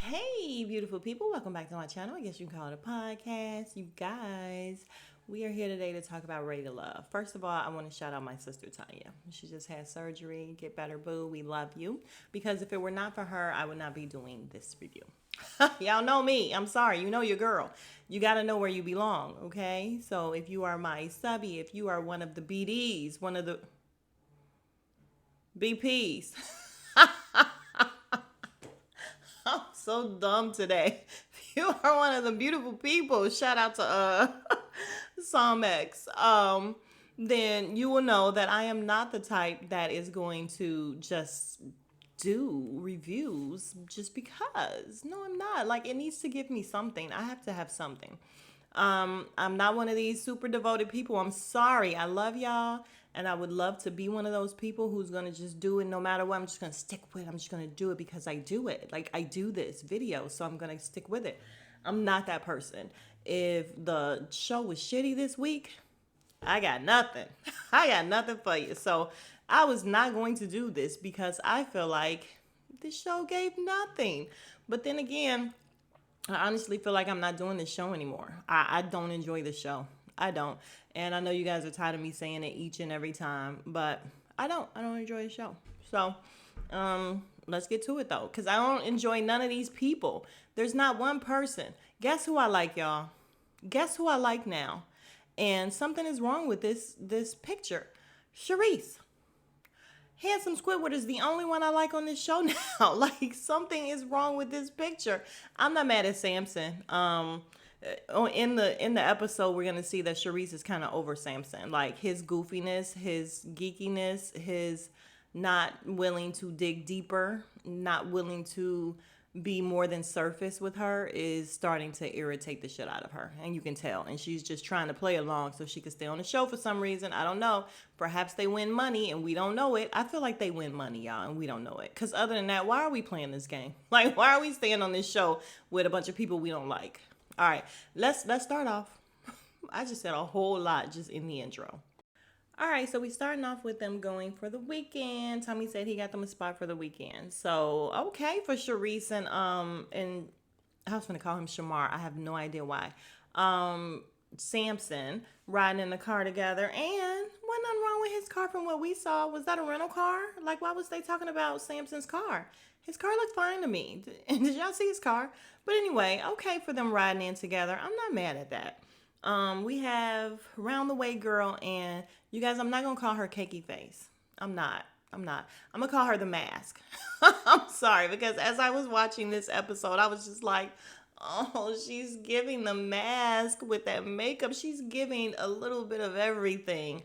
Hey, beautiful people. Welcome back to my channel. I guess you can call it a podcast. You guys, we are here today to talk about Ready to Love. First of all, I want to shout out my sister, Tanya. She just had surgery. Get better, boo. We love you. Because if it were not for her, I would not be doing this review. Y'all know me. I'm sorry. You know your girl. You got to know where you belong, okay? So if you are my subby, if you are one of the BDs, one of the BPs. I'm so dumb today. If you are one of the beautiful people, shout out to Somex. Then you will know that I am not the type that is going to just do reviews just because. No, I'm not. Like, it needs to give me something. I have to have something. I'm not one of these super devoted people. I'm sorry. I love y'all. And I would love to be one of those people who's going to just do it no matter what. I'm just going to stick with it. I'm just going to do it because I do it. Like, I do this video, so I'm going to stick with it. I'm not that person. If the show was shitty this week, I got nothing. I got nothing for you. So I was not going to do this because I feel like this show gave nothing. But then again, I honestly feel like I'm not doing this show anymore. I don't enjoy the show. I don't. And I know you guys are tired of me saying it each and every time, but I don't enjoy the show. So, let's get to it though, because I don't enjoy none of these people. There's not one person. Guess who I like, y'all? Guess who I like now? And something is wrong with this picture. Sharice. Handsome Squidward is the only one I like on this show now. Like, something is wrong with this picture. I'm not mad at Samson. In the episode, we're gonna see that Sharice is kind of over Samson. Like, his goofiness, his geekiness, his not willing to dig deeper, not willing to be more than surface with her is starting to irritate the shit out of her. And you can tell. And she's just trying to play along so she can stay on the show for some reason. I don't know. Perhaps they win money and we don't know it. I feel like they win money, y'all, and we don't know it. Because other than that, why are we playing this game? Like, why are we staying on this show with a bunch of people we don't like? All right, let's start off. I just said a whole lot just in the intro. All right, so we starting off with them going for the weekend. Tommy said he got them a spot for the weekend. So, okay, for Sharice and I was going to call him Shamar. I have no idea why. Samson riding in the car together, and wasn't nothing wrong with his car from what we saw. Was that a rental car? Like, why was they talking about Samson's car? His car looked fine to me. And did y'all see his car? But anyway, okay for them riding in together. I'm not mad at that. We have Round the Way Girl, and you guys, I'm not gonna call her Cakey Face. I'm not. I'm gonna call her the Mask. I'm sorry, because as I was watching this episode, I was just like, oh, she's giving the mask with that makeup. She's giving a little bit of everything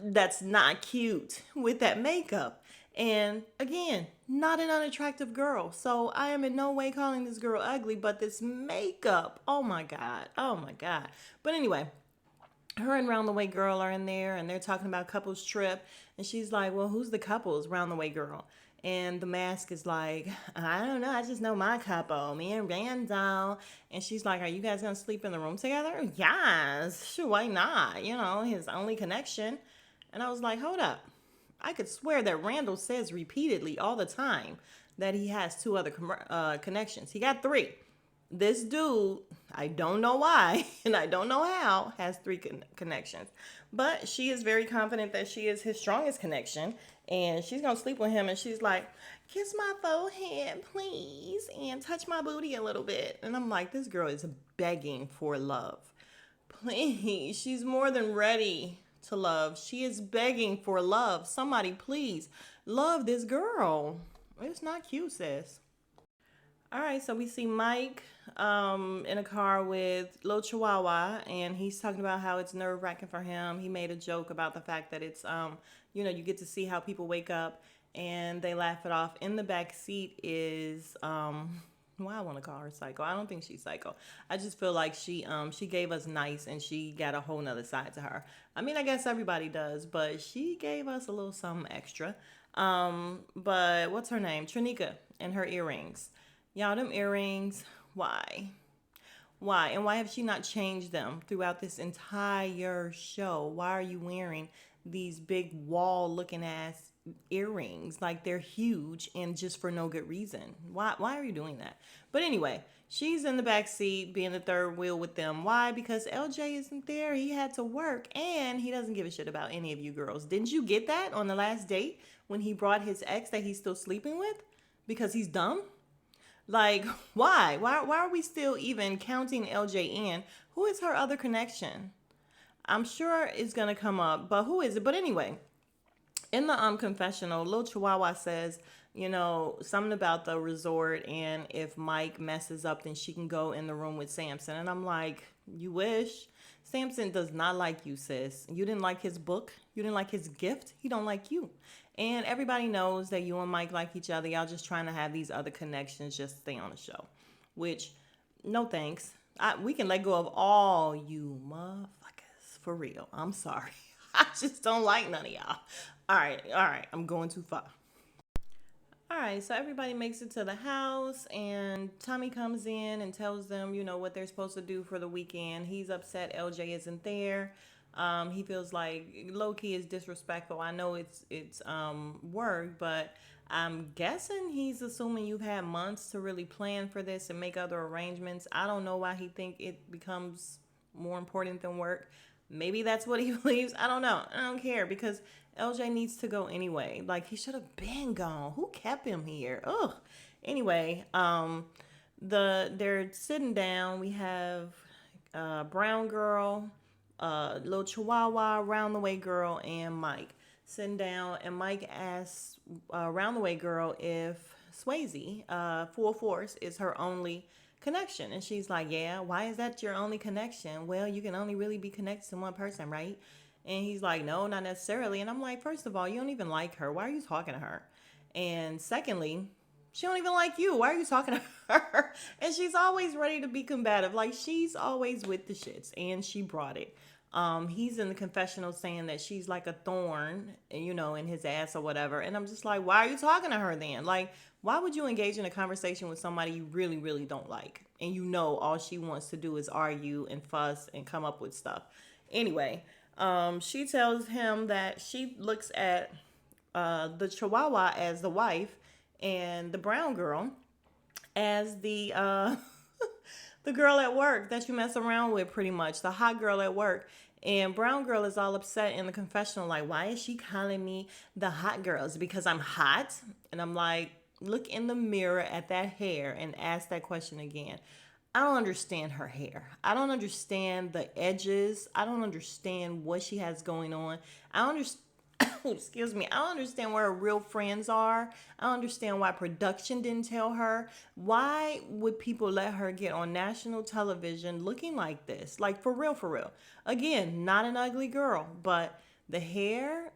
that's not cute with that makeup. And again, not an unattractive girl. So I am in no way calling this girl ugly, but this makeup, oh my God. Oh my God. But anyway, her and Round the Way Girl are in there and they're talking about couples trip. And she's like, well, who's the couples, Round the Way Girl? And the Mask is like, I don't know. I just know my couple, me and Randall. And she's like, are you guys going to sleep in the room together? Yes. Sure, why not? You know, his only connection. And I was like, hold up. I could swear that Randall says repeatedly all the time that he has two other connections. He got three. This dude, I don't know why, and I don't know how, has three connections. But she is very confident that she is his strongest connection, and she's going to sleep with him, and she's like, kiss my forehead, please, and touch my booty a little bit. And I'm like, this girl is begging for love. Please, she's more than ready to love. She is begging for love. Somebody please love this girl. It's not cute, sis. All right, so we see Mike in a car with little Chihuahua, and he's talking about how it's nerve-wracking for him. He made a joke about the fact that it's you get to see how people wake up and they laugh it off. In the back seat is well, I want to call her psycho. I don't think she's psycho. I just feel like she gave us nice, and she got a whole nother side to her. I mean, I guess everybody does, but she gave us a little something extra. But what's her name? Trinika, and her earrings. Y'all, them earrings, why? Why? And why have she not changed them throughout this entire show? Why are you wearing these big wall looking ass earrings. Like they're huge and just for no good reason. Why are you doing that? But anyway, she's in the back seat being the third wheel with them. Why? Because LJ isn't there. He had to work and he doesn't give a shit about any of you girls. Didn't you get that on the last date when he brought his ex that he's still sleeping with? Because he's dumb? Like, why? Why are we still even counting LJ in? Who is her other connection? I'm sure it's gonna come up, but who is it? But anyway, in the confessional, Lil Chihuahua says, something about the resort, and if Mike messes up, then she can go in the room with Samson. And I'm like, you wish. Samson does not like you, sis. You didn't like his book. You didn't like his gift. He don't like you. And everybody knows that you and Mike like each other. Y'all just trying to have these other connections just stay on the show. Which, no thanks. We can let go of all you motherfuckers. For real. I'm sorry. I just don't like none of y'all. All right. I'm going too far. All right, so everybody makes it to the house, and Tommy comes in and tells them, what they're supposed to do for the weekend. He's upset LJ isn't there. He feels like low key is disrespectful. I know it's work, but I'm guessing he's assuming you've had months to really plan for this and make other arrangements. I don't know why he think it becomes more important than work. Maybe that's what he believes. I don't know. I don't care because LJ needs to go anyway. Like he should have been gone. Who kept him here? Ugh. Anyway, they're sitting down. We have Brown Girl, Little Chihuahua, Round the Way Girl, and Mike sitting down. And Mike asks Round the Way Girl if Swayze, Full Force, is her only connection. And she's like, yeah, why is that your only connection? Well, you can only really be connected to one person, right? And he's like, no, not necessarily. And I'm like, first of all, you don't even like her. Why are you talking to her? And secondly, she don't even like you. Why are you talking to her? And she's always ready to be combative. Like she's always with the shits, and she brought it. He's in the confessional saying that she's like a thorn, in his ass or whatever. And I'm just like, why are you talking to her then? Like, why would you engage in a conversation with somebody you really, really don't like? And all she wants to do is argue and fuss and come up with stuff. Anyway, she tells him that she looks at the Chihuahua as the wife and the Brown Girl as the the girl at work that you mess around with, pretty much, the hot girl at work. And Brown Girl is all upset in the confessional, like, why is she calling me the hot girl? Is it because I'm hot? And I'm like, look in the mirror at that hair and ask that question again. I don't understand her hair. I don't understand the edges. I don't understand what she has going on. I don't understand. Excuse me. I don't understand where her real friends are. I don't understand why production didn't tell her. Why would people let her get on national television looking like this? Like, for real, for real. Again, not an ugly girl, but the hair,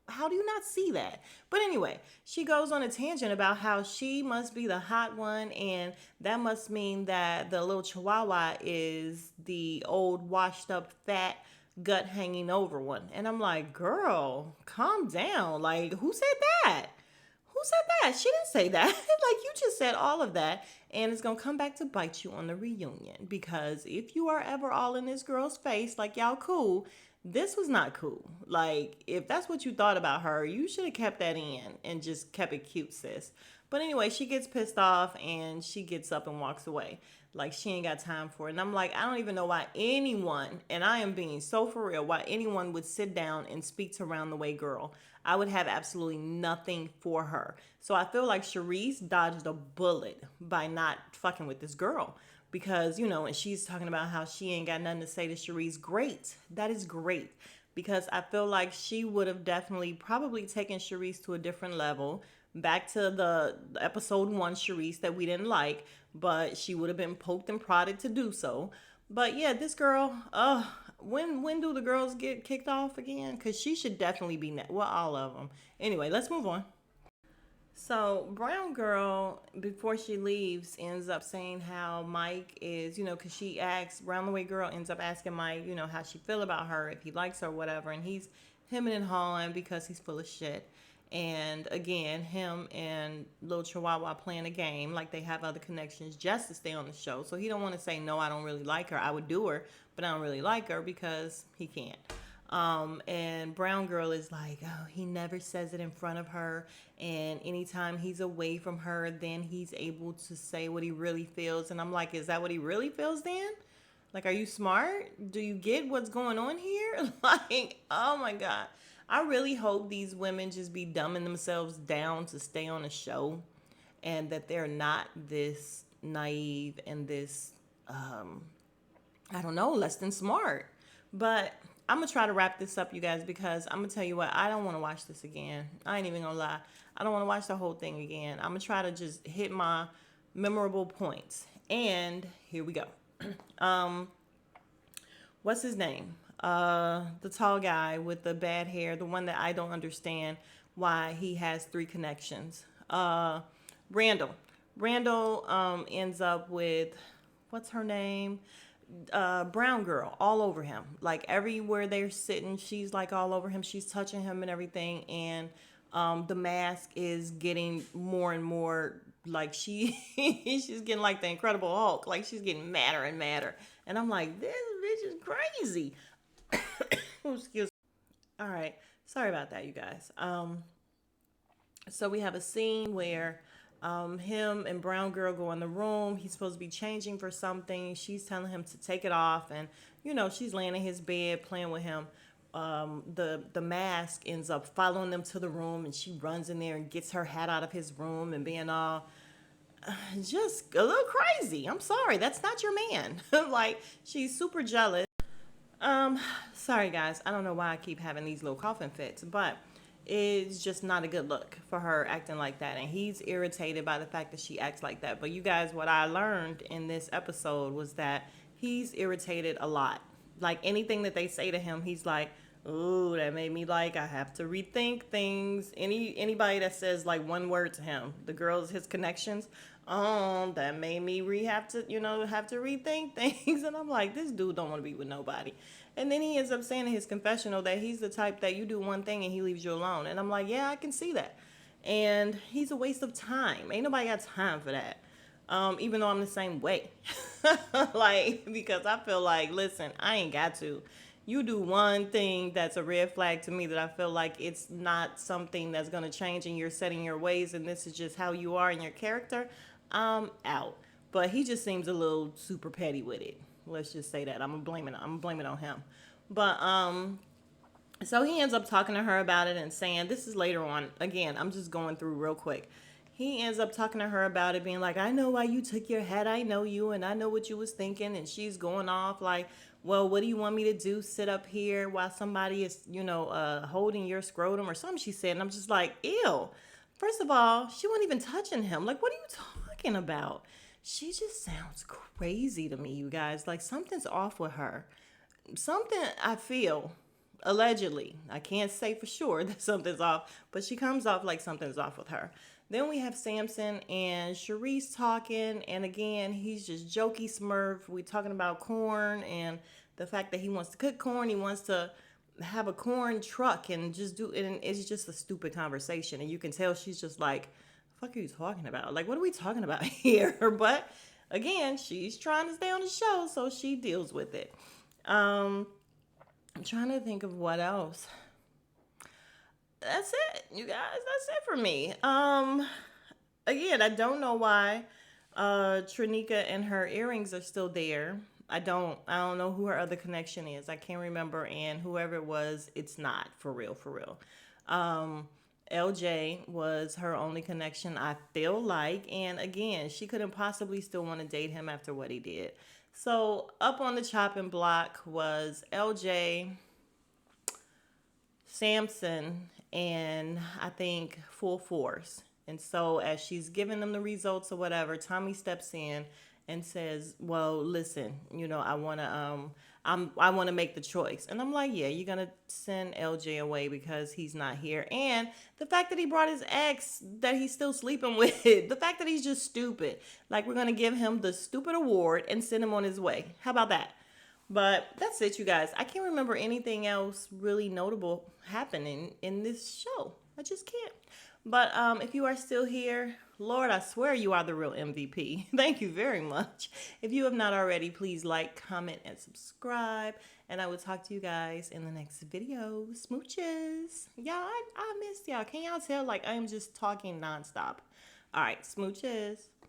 how do you not see that? But anyway, she goes on a tangent about how she must be the hot one, and that must mean that the little Chihuahua is the old, washed up, fat, gut hanging over one. And I'm like, girl, calm down. Like, who said that? Who said that? She didn't say that. Like, you just said all of that, and it's gonna come back to bite you on the reunion. Because if you are ever all in this girl's face, like y'all cool, this was not cool. Like, if that's what you thought about her, you should have kept that in and just kept it cute, sis. But anyway, she gets pissed off and she gets up and walks away. Like, she ain't got time for it. And I'm like, I don't even know why anyone, and I am being so for real, why anyone would sit down and speak to Round the Way Girl. I would have absolutely nothing for her. So I feel like Charisse dodged a bullet by not fucking with this girl. Because, and she's talking about how she ain't got nothing to say to Charisse. Great. That is great. Because I feel like she would have definitely probably taken Charisse to a different level. Back to the episode 1 Charisse that we didn't like. But she would have been poked and prodded to do so. But yeah, this girl, when do the girls get kicked off again? Because she should definitely be, all of them. Anyway, let's move on. So Brown Girl, before she leaves, ends up saying how Mike is, because she asks, Round the Way Girl ends up asking Mike, how she feel about her, if he likes her or whatever. And he's hemming and hawing because he's full of shit. And again, him and Lil Chihuahua playing a game like they have other connections just to stay on the show. So he don't want to say, no, I don't really like her. I would do her, but I don't really like her because he can't. And Brown Girl is like, oh, he never says it in front of her. And anytime he's away from her, then he's able to say what he really feels. And I'm like, is that what he really feels then? Like, are you smart? Do you get what's going on here? Like, oh my God. I really hope these women just be dumbing themselves down to stay on a show and that they're not this naive and this, I don't know, less than smart. But I'm going to try to wrap this up, you guys, because I'm going to tell you what, I don't want to watch this again. I ain't even going to lie. I don't want to watch the whole thing again. I'm going to try to just hit my memorable points. And here we go. What's his name? The tall guy with the bad hair, the one that I don't understand why he has three connections. Randall. Randall ends up with, what's her name? Brown Girl all over him. Like everywhere they're sitting, she's like all over him. She's touching him and everything. And the mask is getting more and more like she's getting like the Incredible Hulk. Like she's getting madder and madder. And I'm like, this bitch is crazy. Oh, excuse me. All right. Sorry about that, you guys. So we have a scene where him and Brown Girl go in the room. He's supposed to be changing for something. She's telling him to take it off. And, you know, she's laying in his bed playing with him. The mask ends up following them to the room. And she runs in there and gets her hat out of his room and being all just a little crazy. I'm sorry. That's not your man. Like, she's super jealous. Sorry guys, I don't know why I keep having these little coughing fits, but it's just not a good look for her acting like that. And he's irritated by the fact that she acts like that. But you guys, what I learned in this episode was that he's irritated a lot. Like anything that they say to him, he's like, "Ooh, that made me like I have to rethink things." Anybody that says like one word to him, the girls, his connections, that made me have to rethink things. And I'm like, this dude don't want to be with nobody. And then he ends up saying in his confessional that he's the type that you do one thing and he leaves you alone. And I'm like, yeah, I can see that. And he's a waste of time. Ain't nobody got time for that. Even though I'm the same way. Like, because I feel like, listen, I ain't got to. You do one thing that's a red flag to me that I feel like it's not something that's going to change and you're setting your ways and this is just how you are in your character, I'm out. But he just seems a little super petty with it. Let's just say that. I'm gonna blame it on him. But so he ends up talking to her about it and saying, this is later on. Again, I'm just going through real quick. He ends up talking to her about it, being like, I know why you took your hat. I know you, and I know what you was thinking. And she's going off like, well, what do you want me to do? Sit up here while somebody is, holding your scrotum or something, she said. And I'm just like, ew. First of all, she wasn't even touching him. Like, what are you talking about? She just sounds crazy to me, you guys. Like, something's off with her. Something, I feel, allegedly, I can't say for sure that something's off, but she comes off like something's off with her. Then we have Samson and Sharice talking, and again, he's just jokey smurf. We talking about corn and the fact that he wants to cook corn. He wants to have a corn truck and just do it, and it's just a stupid conversation. And you can tell she's just like, fuck are you talking about? Like, what are we talking about here? But again, she's trying to stay on the show, so she deals with it. I'm trying to think of what else. That's it, you guys. That's it for me. Again, I don't know why Trinika and her earrings are still there. I don't know who her other connection is. I can't remember, and whoever it was, it's not for real, for real. LJ was her only connection, I feel like. And again, she couldn't possibly still want to date him after what he did. So up on the chopping block was LJ, Samson, and I think Full Force. And so as she's giving them the results or whatever, Tommy steps in and says, well, listen, I want to make the choice. And I'm like, yeah, you're going to send LJ away because he's not here. And the fact that he brought his ex that he's still sleeping with, the fact that he's just stupid. Like, we're going to give him the stupid award and send him on his way. How about that? But that's it, you guys. I can't remember anything else really notable happening in this show. I just can't. But if you are still here, Lord, I swear you are the real MVP. Thank you very much. If you have not already, please like, comment, and subscribe. And I will talk to you guys in the next video. Smooches. Y'all, I missed y'all. Can y'all tell? Like, I'm just talking nonstop. All right, smooches.